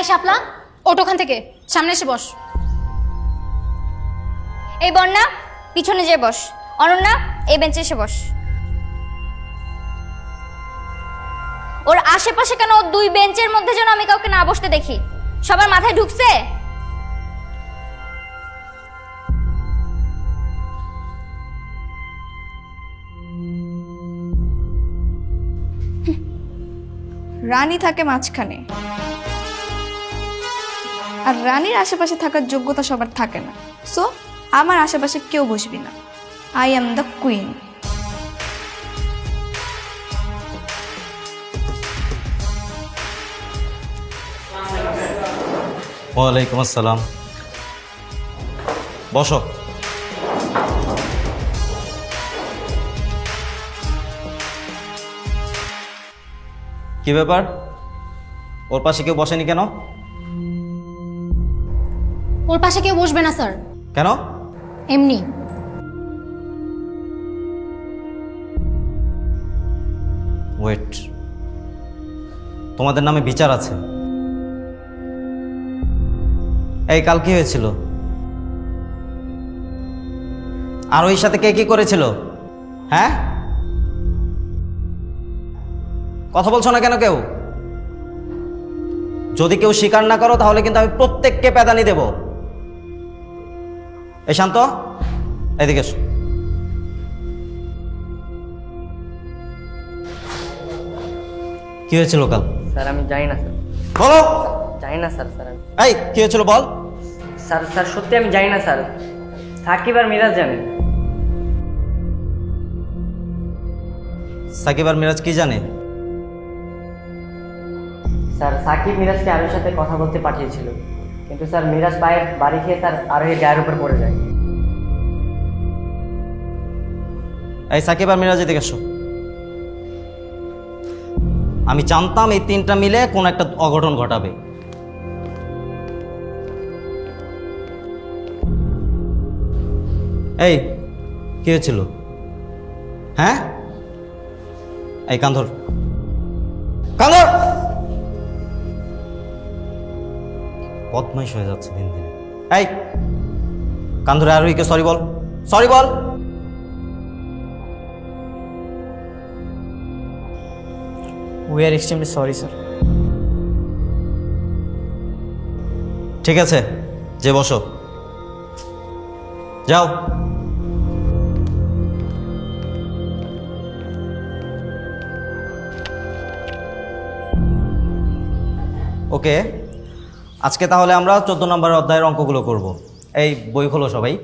এই শাপলা, ওঠ ওখান থেকে, সামনে এসে বস। এই বন্যা পিছনে যেয়ে বস। অনন্যা এই বেঞ্চে এসে বস। ওর আশেপাশে কেন ওর দুই বেঞ্চের মধ্যে যেন আমি কাউকে না বসতে দেখি। সবার মাথায় ঢুকছে? রানী থাকে মাঝখানে, আর রানীর আশেপাশে থাকার যোগ্যতা সবার থাকে না। সো আমার আশেপাশে কেউ বসবি না। I am the queen. ওয়ালাইকুম আসসালাম। বসো। কি ব্যাপার, ওর পাশে কেউ বসেনি কেন? ওর পাশে কেউ বসবে না স্যার, কেন? এমনি। ওয়েট, তোমাদের নামে বিচার আছে। এই কাল কি হয়েছিল? আর ওই সাথে কে কি করেছিল? হ্যাঁ, কথা বলছো না কেন কেউ? যদি কেউ স্বীকার না করো তাহলে কিন্তু আমি প্রত্যেককে পেদানি দেব। এই শান্ত, এদিকে এসো। কি হয়েছিল কাল? স্যার আমি জানি না স্যার। বলো। জানি না স্যার। স্যার এই কি হয়েছিল বল। স্যার স্যার সত্যি আমি জানি না স্যার। সাকিব আর মিরাজ জানে। সাকিব আর মিরাজ কি জানে? স্যার সাকিব মিরাজকে আরোহীর সাথে কথা বলতে পাঠিয়েছিল, কিন্তু স্যার মিরাজ পায়ে বাড়ি খেয়ে স্যার আরোহীর গায়ের উপর পড়ে যায়। এই সাকিব আর মিরাজ এদিকে এসো। আমি জানতাম এই তিনটা মিলে কোন একটা অঘটন ঘটাবে। এই কি হয়েছিল? হ্যাঁ, এই কান্ধর কান্ধর বদমাইশ হয়ে যাচ্ছে দিন দিন। এই কান্ধরে আরোহীকে সরি বল, সরি বল। We are extremely sorry sir. ঠিক আছে, যে বসো, যাও। ওকে, আজকে তাহলে আমরা 14 নম্বর অধ্যায়ের অঙ্কগুলো করব। এই বই খোলো সবাই।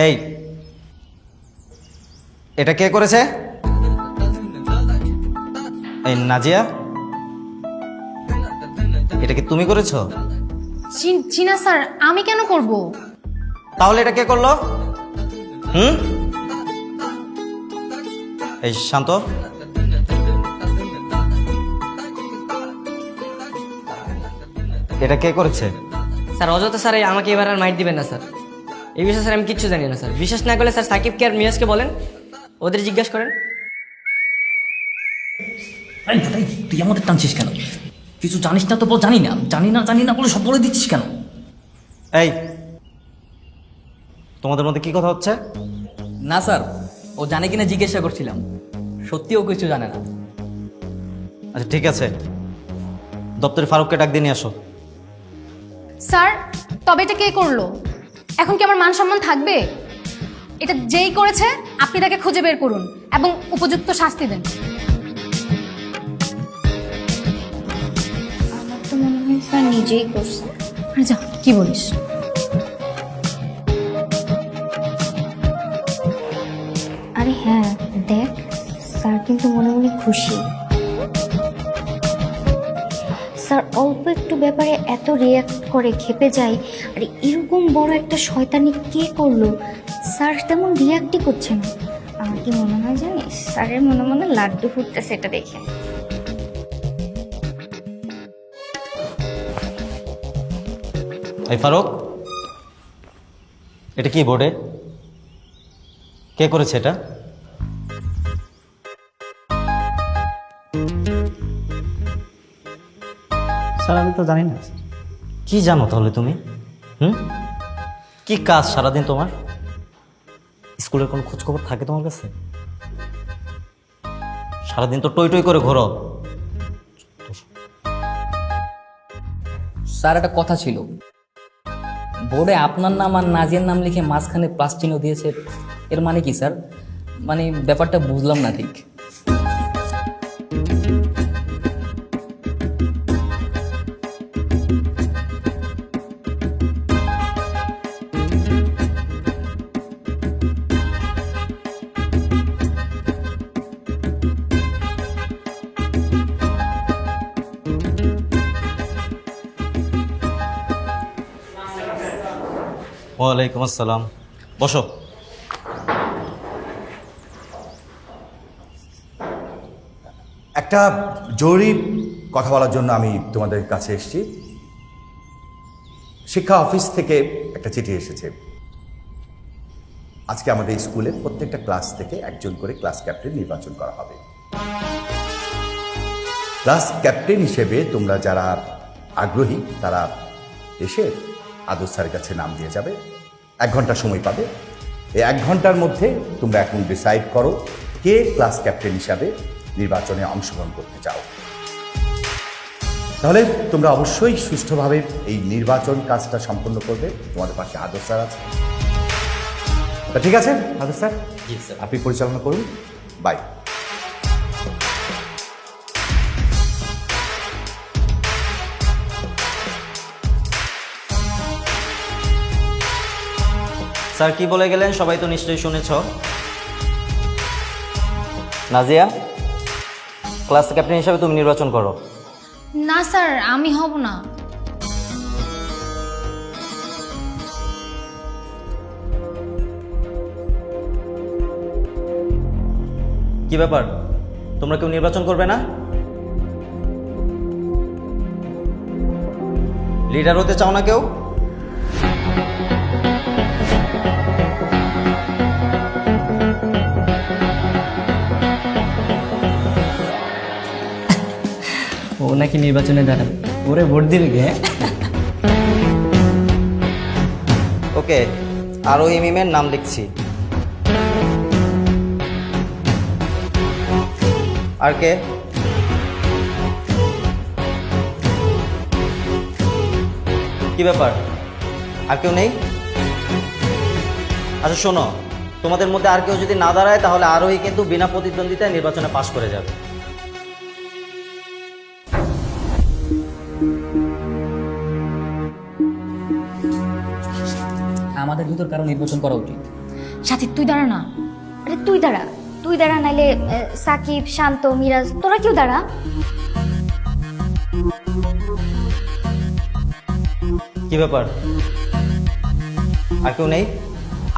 এই এটা কে করেছে? এই নাজিয়া, এটা কি তুমি করেছো? জি না স্যার, আমি কেন করব? তাহলে এটা কে করলো? এই শান্ত, এটা কে করেছে? স্যার অযথা স্যার আমাকে এবার আর মাইট দিবেন না স্যার। এই বিষয়ে স্যার আমি কিচ্ছু জানি না স্যার। বিশ্বাস না করলে স্যার সাকিবকে আর মিরাজকে বলেন, ওদের জিজ্ঞাসা করেন। তুই আমাদের টানছিস কেন? কিছু জানিস না তো বল জানি না, জানি না জানি না বলে সব বলে দিচ্ছিস কেন? এই তোমাদের মধ্যে কি কথা হচ্ছে? না স্যার, ও জানে কিনা জিজ্ঞাসা করছিলাম। সত্যি ও কিছু জানে না। আচ্ছা ঠিক আছে, দপ্তরে ফারুককে ডাক দিয়ে নিয়ে আসো। স্যার তবে এটা কে করলো? এখন কি আমার মান সম্মান থাকবে? এটা যেই করেছে আপনি তাকে খুঁজে বের করুন এবং উপযুক্ত শাস্তি দেন। আমার তো মনে হয় স্যার নিজেই করছে। আরে যা, কি বলিস? আরে হ্যাঁ দেখ, স্যার কিন্তু মনে মনে খুশি। স্যার অল্প একটু ব্যাপারে এত রিয়াক্ট করে খেপে যায়, আর এরকম বড় একটা শয়তানি কে করলো? স্যার তেমন রিয়াক্টই করছে না। আমার কি মনে হয় জানিস, স্যারের মনে মনে লাড্ডু ফুটতেছে এটা দেখে। এই ফারুক, এটা কি বোর্ডে? কে করেছে এটা? স্যার আমি তো জানি না। কি জানো তাহলে তুমি? কি কাজ সারাদিন তোমার? স্কুলের কোনো খোঁজ খবর থাকে তোমার কাছে? সারাদিন তো টই টই করে ঘোরো। স্যার একটা কথা ছিল, বোর্ডে আপনার নাম আর নাজিয়ার নাম লিখে মাঝখানে প্লাস চিহ্ন দিয়েছে, এর মানে কি স্যার? মানে ব্যাপারটা বুঝলাম না ঠিক। ওয়ালাইকুম আসসালাম, বসো। একটা জরুরি কথা বলার জন্য আমি তোমাদের কাছে এসেছি। শিক্ষা অফিস থেকে একটা চিঠি এসেছে। আজকে আমাদের স্কুলের প্রত্যেকটা ক্লাস থেকে একজন করে ক্লাস ক্যাপ্টেন নির্বাচন করা হবে। ক্লাস ক্যাপ্টেন হিসেবে তোমরা যারা আগ্রহী তারা এসে আদর স্যারের কাছে নাম দিয়ে যাবে। 1 ঘন্টা সময় পাবে। এই 1 ঘন্টার মধ্যে তোমরা এখন ডিসাইড করো কে ক্লাস ক্যাপ্টেন হিসাবে নির্বাচনে অংশগ্রহণ করতে চাও। তাহলে তোমরা অবশ্যই সুষ্ঠুভাবে এই নির্বাচন কাজটা সম্পন্ন করবে। তোমাদের পাশে আদর স্যার আছে। তা ঠিক আছে আদর স্যার, জি স্যার। আপনি পরিচালনা করুন। বাই। স্যার কি বলে গেলেন সবাই তো নিশ্চয়ই শুনেছ। নাজিয়া, ক্লাস ক্যাপ্টেন হিসাবে তুমি নির্বাচন করো। না স্যার, আমি হব না। কি ব্যাপার, তোমরা কেউ নির্বাচন করবে না? লিডার হতে চাও না কেউ? ও নাকি নির্বাচনে দাঁড়াবে, ওরে ভোট দিলে গে। ওকে, আরও ইমিমের নাম লিখছি। আর কে? কি ব্যাপার, আর কেউ নেই? আচ্ছা শোনো, তোমাদের মধ্যে আর কেউ যদি না দাঁড়ায় তাহলে আরোহী কিন্তু বিনা প্রতিদ্বন্দ্বিতায় নির্বাচনে পাশ করে যাবে। আমাদের ভিতর কারো নির্বাচন করা উচিত। সাথী তুই দাঁড়া না। আরে তুই দাঁড়া, নাইলে সাকিব, শান্ত, মিরাজ, তোরা কেউ দাঁড়া। কি ব্যাপার, আর কেউ নেই?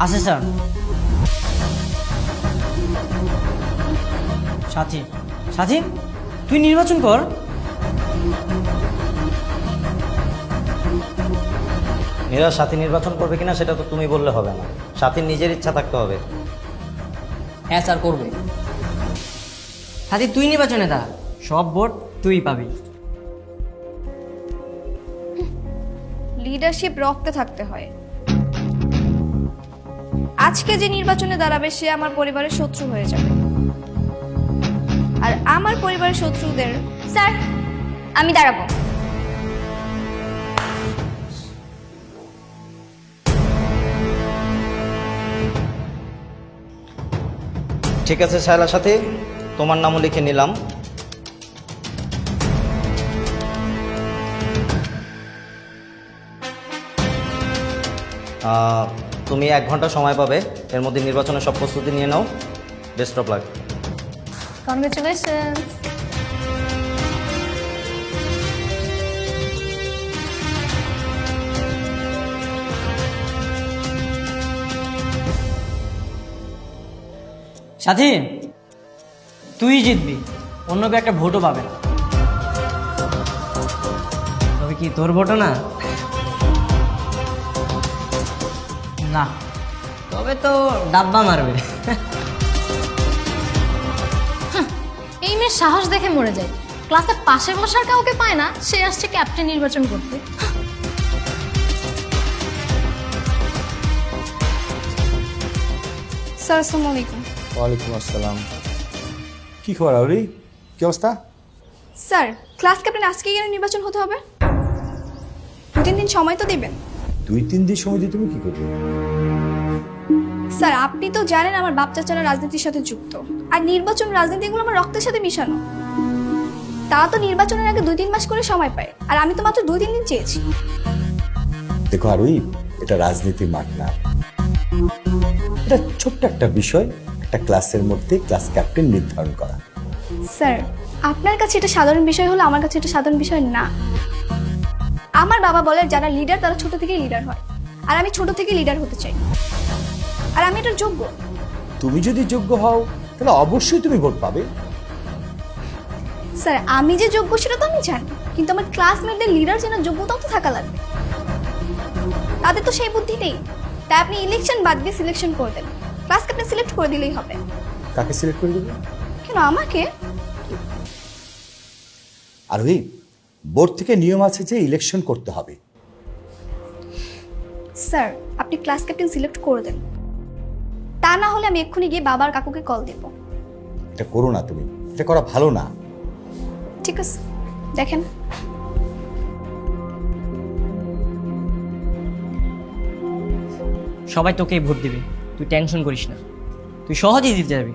আছে স্যার। সাথী, সাথী তুই নির্বাচন কর। মেয়েরা সাথী নির্বাচন করবে কিনা সেটা তো তুমি বললে হবে না, সাথীর নিজের ইচ্ছা থাকতে হবে। হ্যাঁ স্যার, করবে। সাথী তুই নির্বাচনে দাঁড়া, সব ভোট তুই পাবি। লিডারশিপ রক্তে থাকতে হয়। আজকে যে নির্বাচনে দাঁড়াবে সে আমার পরিবারের শত্রু হয়ে যাবে, আর আমার পরিবারের শত্রুদের স্যার আমি দাঁড়াবো। ঠিক আছে শায়লা সাথী, তোমার নামও লিখে নিলাম। তুমি 1 ঘন্টা সময় পাবে, এর মধ্যে নির্বাচনের সব প্রস্তুতি নিয়ে নাও। Best of luck. কনগ্রেচুলেশন। সাথী, তুই জিতবি, অন্য কেউ একটা ভোটও পাবে না। তবে কি তোর ভোটও না? না, তবে তো ডাব্বা মারবে। এই মেয়ের সাহস দেখে মরে যায়। ক্লাসের পাশে বসার কাউকে পায় না, সে আসছে ক্যাপ্টেন নির্বাচন করতে। স্যার আসসালামু আলাইকুম। ওয়ালাইকুম আসসালাম। কি খবর আউরি, কি অবস্থা? স্যার, ক্লাস ক্যাপ্টেন আজকে কেন নির্বাচন হতে হবে? 2-3 দিন সময় তো দিবেন। 2-3 দিন সময় দিয়ে তুমি কি করবে? স্যার, আপনি তো জানেন আমার বাপ চাচারা রাজনীতির সাথে যুক্ত, আর নির্বাচন রাজনীতিগুলো আমার রক্তের সাথে মিশানো। তারা তো নির্বাচনের আগে 2-3 মাস করে সময় পায়, আর আমি তো মাত্র 2-3 দিন চেয়েছি। দেখো আরুই, এটা রাজনীতির মাঠ না, এটা ছোট্ট একটা বিষয়, একটা ক্লাসের মধ্যে ক্লাস ক্যাপ্টেন নির্ধারণ করা। স্যার, আপনার কাছে এটা সাধারণ বিষয় হলো, আমার কাছে এটা সাধারণ বিষয় না। আমার বাবা বলে যারা লিডার তারা ছোট থেকেই লিডার হয়, আর আমি ছোট থেকে লিডার হতে চাই, আর আমি এটার যোগ্য। তুমি যদি যোগ্য হও তাহলে অবশ্যই তুমি ভোট পাবে। স্যার, আমি যে যোগ্য সেটা তো আমি জানি, কিন্তু আমার ক্লাসমেটদের লিডার যেন যোগ্যতাও তো থাকা লাগবে। তাদের তো সেই বুদ্ধি নেই, তাই আপনি ইলেকশন বাদ দিয়ে সিলেকশন করে দেন। ক্লাস ক্যাপ্টেন সিলেক্ট করে দিলেই হবে। কাকে সিলেক্ট করে দেবে? কেন আমাকে? আরোহী, বোর্ড থেকে নিয়ম আছে যে ইলেকশন করতে হবে। স্যার, আপনি ক্লাস ক্যাপ্টেন সিলেক্ট করে দেন, তা না হলে আমি এক্ষুনি গিয়ে বাবার কাকুকে কল দেব। এটা করো না, তুমি এটা করা ভালো না। ঠিক আছে, দেখেন। সবাই তোকেই ভোট দিবে, তুই টেনশন করিস না, তুই সহজেই জিতে যাবি।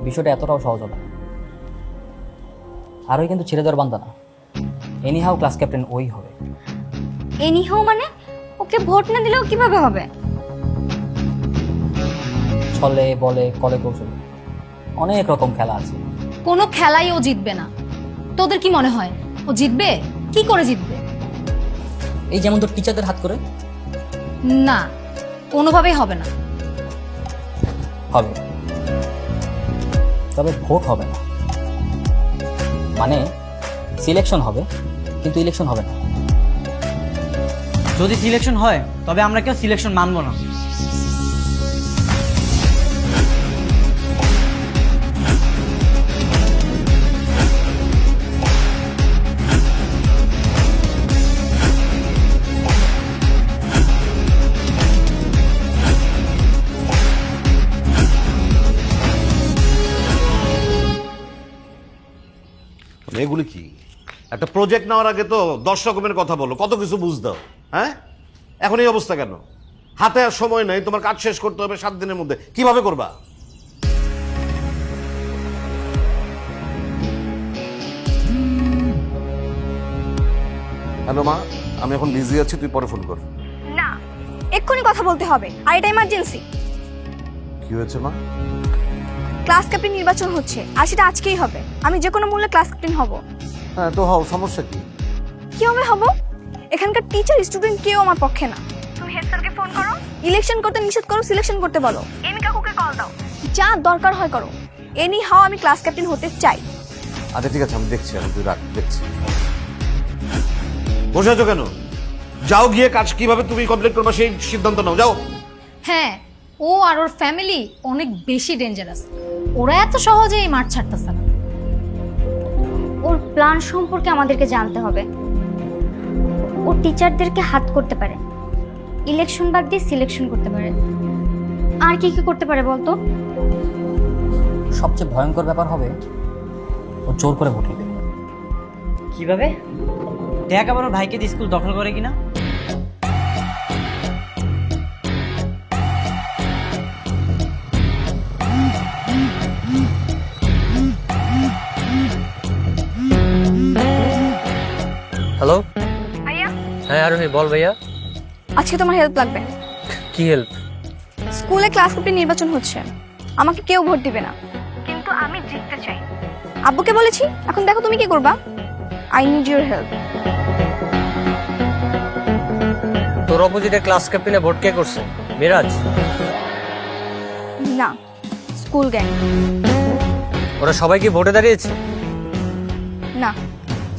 বিষয়টা এতটাও সহজ হবে না। আরোই কিন্তু ছেড়ে দেওয়ার বান্দা না। এনিহাও ক্লাস ক্যাপ্টেন ওই হবে। এনিহাও মানে ওকে ভোট না দিলেও কিভাবে হবে? ছলে বলে কলে কৌশলে অনেক রকম খেলা আছে। কোনো খেলাই ও জিতবে না। তোদের কি মনে হয় ও জিতবে? কি করে জিতবে? এই যেমন তোর টিচারদের হাত করে। না, কোনোভাবেই হবে না। হবে, তবে ভোট হবে না। মানে সিলেকশন হবে, কিন্তু ইলেকশন হবে না। যদি সিলেকশন হয় তবে আমরা কেউ সিলেকশন মানবো না। এগুলি কি? একটা প্রজেক্ট নেওয়ার আগে তো 10 রকমের কথা বলো, কত কিছু বুঝতে হবে। হ্যাঁ, এখন এই অবস্থা কেন? হাতে আর সময় নেই, তোমার কাজ শেষ করতে হবে 7 দিনের মধ্যে। কিভাবে করবা? হ্যালো মা, আমি এখন বিজি আছি, তুই পরে ফোন কর। না, এক্ষুনি কথা বলতে হবে, আর এটা ইমার্জেন্সি। কি হয়েছে মা? ক্লাস ক্যাপ্টেন নির্বাচন হচ্ছে, আর সেটা আজকেই হবে। আমি যে কোনো মূল্যে ক্লাস ক্যাপ্টেন হব। হ্যাঁ তো হও, সমস্যা কি? কিভাবে হব? এখানকার টিচার স্টুডেন্ট কেউ আমার পক্ষে না। তুমি হেড স্যারকে ফোন করো, ইলেকশন করতে নিষেধ করো, সিলেকশন করতে বলো, এমি কাকুকে কল দাও, যা দরকার হয় করো। এনি হাও আমি ক্লাস ক্যাপ্টেন হতে চাই। আচ্ছা ঠিক আছে, আমি দেখছি, আমি তুই রাখ, দেখছি। বসে আছো কেন? যাও, গিয়ে কাজ কিভাবে তুমি কমপ্লিট করবে সেই সিদ্ধান্ত নাও, যাও। হ্যাঁ, ও আর ওর ফ্যামিলি অনেক বেশি ডেঞ্জারাস। ওরা এত সহজে এই মাঠ ছাড়তেছে না। ওর প্ল্যান সম্পর্কে আমাদেরকে জানতে হবে। ও টিচারদেরকে হাত করতে পারে, ইলেকশন বাদ দিয়ে সিলেকশন করতে পারে, আর কি কি করতে পারে বলতো? সবচেয়ে ভয়ঙ্কর ব্যাপার হবে ও জোর করে ভোট নেবে। কিভাবে? দেখ আবার ওর ভাইকে দিয়ে স্কুল দখল করে কিনা। আরোহী বল ভাইয়া, আজকে তোমার হেল্প লাগবে। কি হেল্প? স্কুলে ক্লাস ক্যাপ্টেন নির্বাচন হচ্ছে, আমাকে কেউ ভোট দিবে না, কিন্তু আমি জিততে চাই। আব্বুকে বলেছি, এখন দেখো তুমি কি করবা। I need your help. তোর অপোজিটে ক্লাস ক্যাপ্টেনে ভোট কে করছে? মিরাজ? না, স্কুল গ্যাং। ওরা সবাই কি ভোটে দাঁড়িয়েছে? না,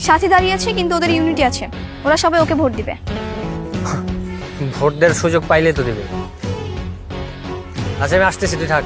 সাথী দাঁড়িয়েছে, কিন্তু ওদের ইউনিটি আছে, ওরা সবাই ওকে ভোট দিবে। ভোট দেওয়ার সুযোগ পাইলে তো দেবে। আচ্ছা আমি আসতেছি, তুই থাক।